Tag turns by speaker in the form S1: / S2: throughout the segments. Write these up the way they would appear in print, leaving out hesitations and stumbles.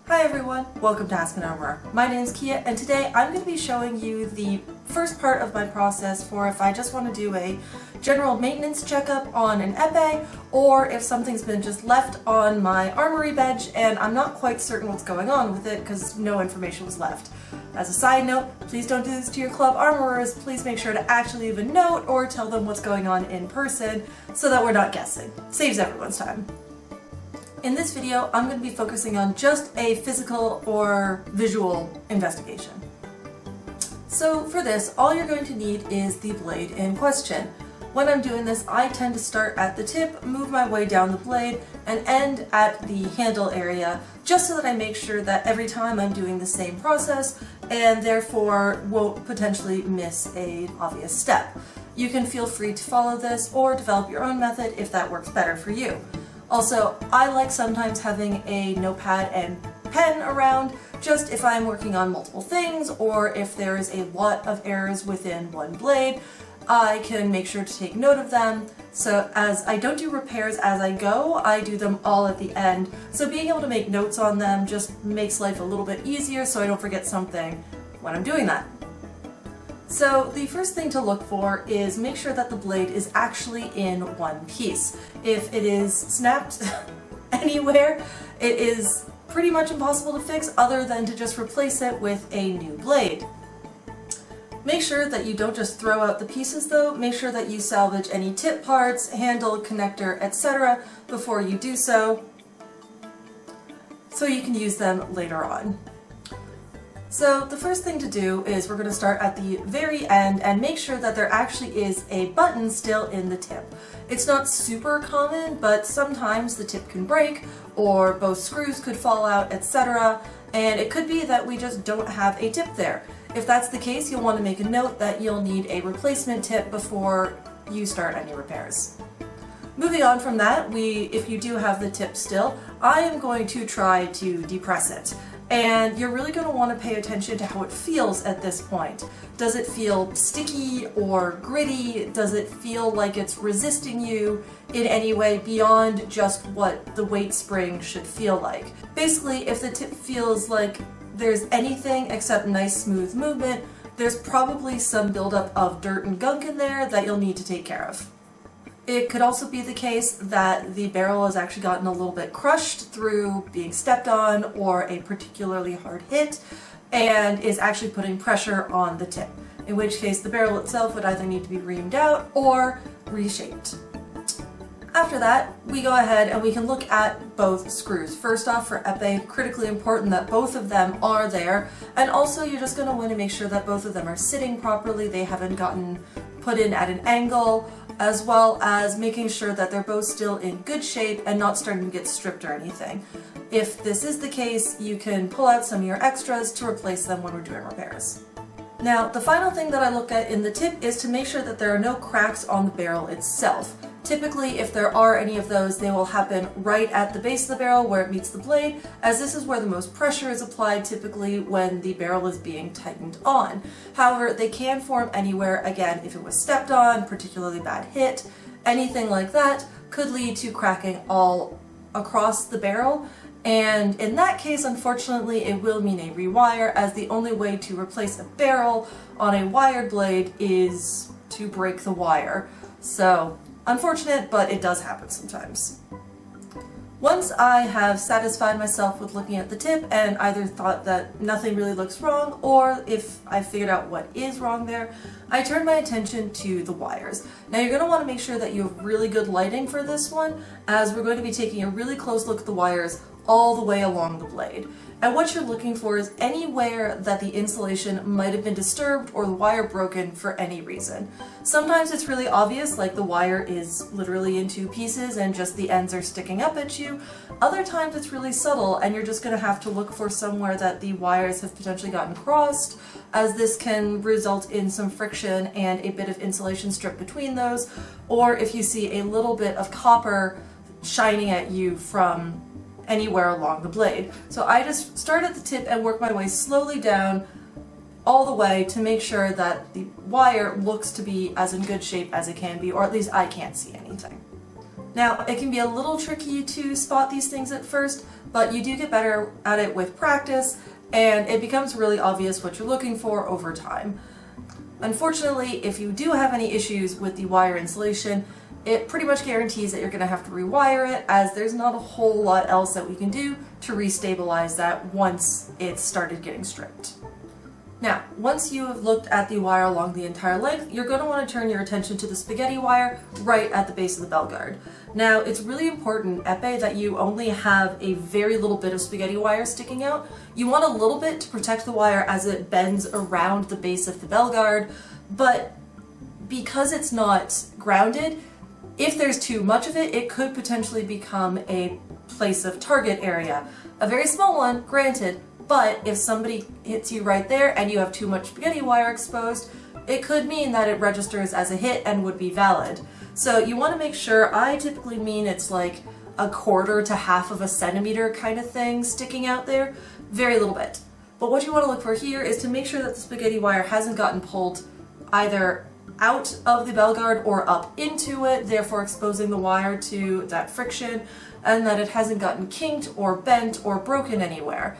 S1: Hi everyone, welcome to Ask an Armourer. My name is Kia and today I'm going to be showing you the first part of my process for if I just want to do a general maintenance checkup on an Epee or if something's been just left on my armory bench and I'm not quite certain what's going on with it because no information was left. As a side note, please don't do this to your club armorers. Please make sure to actually leave a note or tell them what's going on in person so that we're not guessing. Saves everyone's time. In this video, I'm going to be focusing on just a physical or visual investigation. So for this, all you're going to need is the blade in question. When I'm doing this, I tend to start at the tip, move my way down the blade, and end at the handle area, just so that I make sure that every time I'm doing the same process, and therefore won't potentially miss an obvious step. You can feel free to follow this or develop your own method if that works better for you. Also, I like sometimes having a notepad and pen around, just if I'm working on multiple things or if there is a lot of errors within one blade, I can make sure to take note of them. So as I don't do repairs as I go, I do them all at the end. So being able to make notes on them just makes life a little bit easier so I don't forget something when I'm doing that. So the first thing to look for is make sure that the blade is actually in one piece. If it is snapped anywhere, it is pretty much impossible to fix other than to just replace it with a new blade. Make sure that you don't just throw out the pieces though, make sure that you salvage any tip parts, handle, connector, etc. before you do so you can use them later on. So the first thing to do is we're going to start at the very end and make sure that there actually is a button still in the tip. It's not super common, but sometimes the tip can break or both screws could fall out, etc. And it could be that we just don't have a tip there. If that's the case, you'll want to make a note that you'll need a replacement tip before you start any repairs. Moving on from that, if you do have the tip still, I am going to try to depress it. And you're really going to want to pay attention to how it feels at this point. Does it feel sticky or gritty? Does it feel like it's resisting you in any way beyond just what the weight spring should feel like? Basically, if the tip feels like there's anything except nice smooth movement, there's probably some buildup of dirt and gunk in there that you'll need to take care of. It could also be the case that the barrel has actually gotten a little bit crushed through being stepped on or a particularly hard hit and is actually putting pressure on the tip, in which case the barrel itself would either need to be reamed out or reshaped. After that, we go ahead and we can look at both screws. First off, for Epee, critically important that both of them are there, and also you're just going to want to make sure that both of them are sitting properly, they haven't gotten put in at an angle, as well as making sure that they're both still in good shape and not starting to get stripped or anything. If this is the case, you can pull out some of your extras to replace them when we're doing repairs. Now, the final thing that I look at in the tip is to make sure that there are no cracks on the barrel itself. Typically, if there are any of those, they will happen right at the base of the barrel where it meets the blade, as this is where the most pressure is applied typically when the barrel is being tightened on. However, they can form anywhere, again, if it was stepped on, particularly bad hit, anything like that could lead to cracking all across the barrel. And in that case, unfortunately, it will mean a rewire, as the only way to replace a barrel on a wired blade is to break the wire. So, unfortunate, but it does happen sometimes. Once I have satisfied myself with looking at the tip and either thought that nothing really looks wrong, or if I figured out what is wrong there, I turn my attention to the wires. Now you're going to want to make sure that you have really good lighting for this one, as we're going to be taking a really close look at the wires all the way along the blade. And what you're looking for is anywhere that the insulation might have been disturbed or the wire broken for any reason. Sometimes it's really obvious, like the wire is literally in two pieces and just the ends are sticking up at you. Other times it's really subtle and you're just going to have to look for somewhere that the wires have potentially gotten crossed, as this can result in some friction and a bit of insulation strip between those, or if you see a little bit of copper shining at you from anywhere along the blade. So I just start at the tip and work my way slowly down all the way to make sure that the wire looks to be as in good shape as it can be, or at least I can't see anything. Now, it can be a little tricky to spot these things at first, but you do get better at it with practice, and it becomes really obvious what you're looking for over time. Unfortunately, if you do have any issues with the wire insulation, it pretty much guarantees that you're going to have to rewire it, as there's not a whole lot else that we can do to restabilize that once it's started getting stripped. Now, once you have looked at the wire along the entire length, you're going to want to turn your attention to the spaghetti wire right at the base of the bell guard. Now, it's really important, Epee, that you only have a very little bit of spaghetti wire sticking out. You want a little bit to protect the wire as it bends around the base of the bell guard, but because it's not grounded, if there's too much of it, it could potentially become a place of target area. A very small one, granted, but if somebody hits you right there and you have too much spaghetti wire exposed, it could mean that it registers as a hit and would be valid. So you want to make sure, I typically mean it's like a quarter to half of a centimeter kind of thing sticking out there, very little bit. But what you want to look for here is to make sure that the spaghetti wire hasn't gotten pulled either out of the bell guard or up into it, therefore exposing the wire to that friction, and that it hasn't gotten kinked or bent or broken anywhere.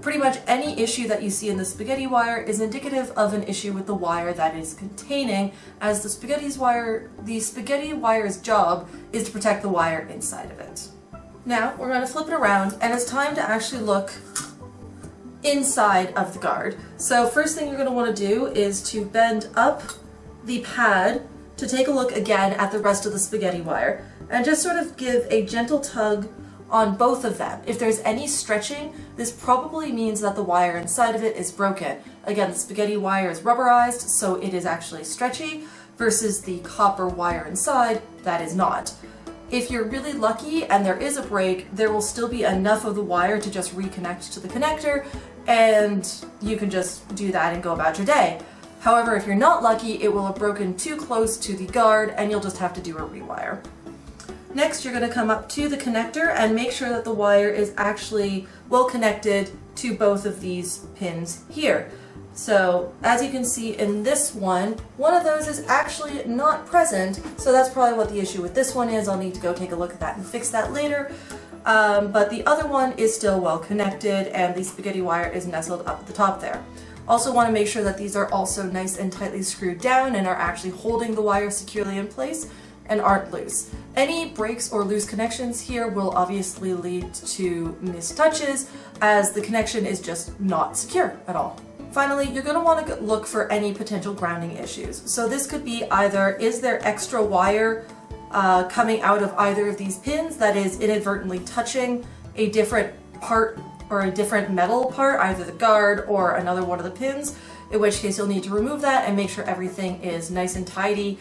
S1: Pretty much any issue that you see in the spaghetti wire is indicative of an issue with the wire that is containing, as the spaghetti wire's job is to protect the wire inside of it. Now we're going to flip it around, and it's time to actually look inside of the guard. So first thing you're going to want to do is to bend up the pad to take a look again at the rest of the spaghetti wire, and just sort of give a gentle tug on both of them. If there's any stretching, this probably means that the wire inside of it is broken. Again, the spaghetti wire is rubberized, so it is actually stretchy, versus the copper wire inside that is not. If you're really lucky and there is a break, there will still be enough of the wire to just reconnect to the connector, and you can just do that and go about your day. However, if you're not lucky, it will have broken too close to the guard and you'll just have to do a rewire. Next, you're going to come up to the connector and make sure that the wire is actually well connected to both of these pins here. So as you can see in this one of those is actually not present, so that's probably what the issue with this one is. I'll need to go take a look at that and fix that later. But the other one is still well connected, and the spaghetti wire is nestled up at the top there. Also want to make sure that these are also nice and tightly screwed down and are actually holding the wire securely in place and aren't loose. Any breaks or loose connections here will obviously lead to missed touches, as the connection is just not secure at all. Finally, you're going to want to look for any potential grounding issues. So this could be either, is there extra wire coming out of either of these pins that is inadvertently touching a different part or a different metal part, either the guard or another one of the pins, in which case you'll need to remove that and make sure everything is nice and tidy.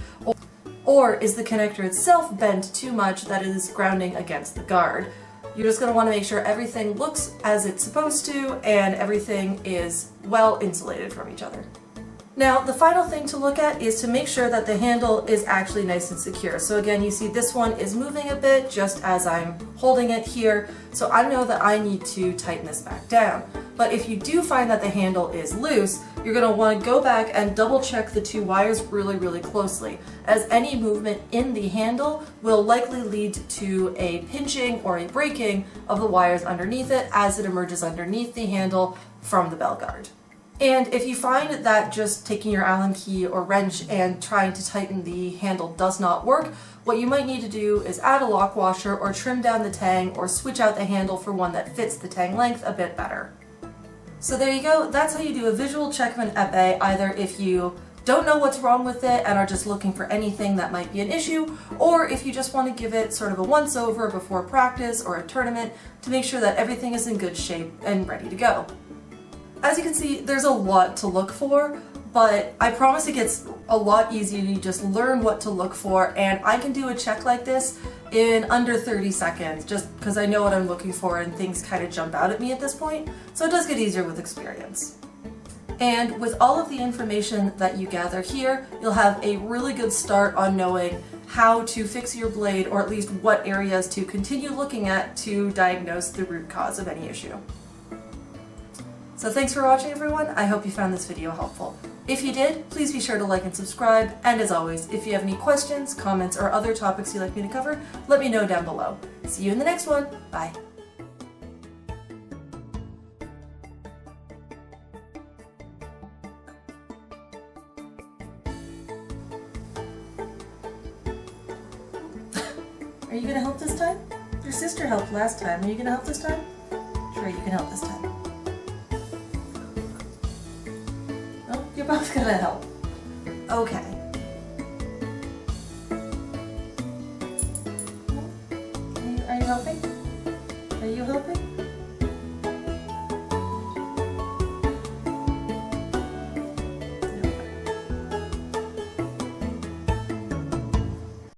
S1: Or is the connector itself bent too much that it is grounding against the guard? You're just going to want to make sure everything looks as it's supposed to and everything is well insulated from each other. Now, the final thing to look at is to make sure that the handle is actually nice and secure. So again, you see this one is moving a bit just as I'm holding it here, so I know that I need to tighten this back down. But if you do find that the handle is loose, you're going to want to go back and double check the two wires really closely, as any movement in the handle will likely lead to a pinching or a breaking of the wires underneath it as it emerges underneath the handle from the bell guard. And if you find that just taking your Allen key or wrench and trying to tighten the handle does not work, what you might need to do is add a lock washer or trim down the tang or switch out the handle for one that fits the tang length a bit better. So there you go, that's how you do a visual check of an epee, either if you don't know what's wrong with it and are just looking for anything that might be an issue, or if you just want to give it sort of a once-over before practice or a tournament to make sure that everything is in good shape and ready to go. As you can see, there's a lot to look for, but I promise it gets a lot easier. You just learn what to look for, and I can do a check like this in under 30 seconds just because I know what I'm looking for and things kind of jump out at me at this point, so it does get easier with experience. And with all of the information that you gather here, you'll have a really good start on knowing how to fix your blade, or at least what areas to continue looking at to diagnose the root cause of any issue. So thanks for watching, everyone. I hope you found this video helpful. If you did, please be sure to like and subscribe, and as always, if you have any questions, comments, or other topics you'd like me to cover, let me know down below. See you in the next one. Bye. Are you gonna help this time? Your sister helped last time. Are you gonna help this time? Sure, you can help this time. Oh, you're both gonna help. Okay. Are you helping? Are you helping?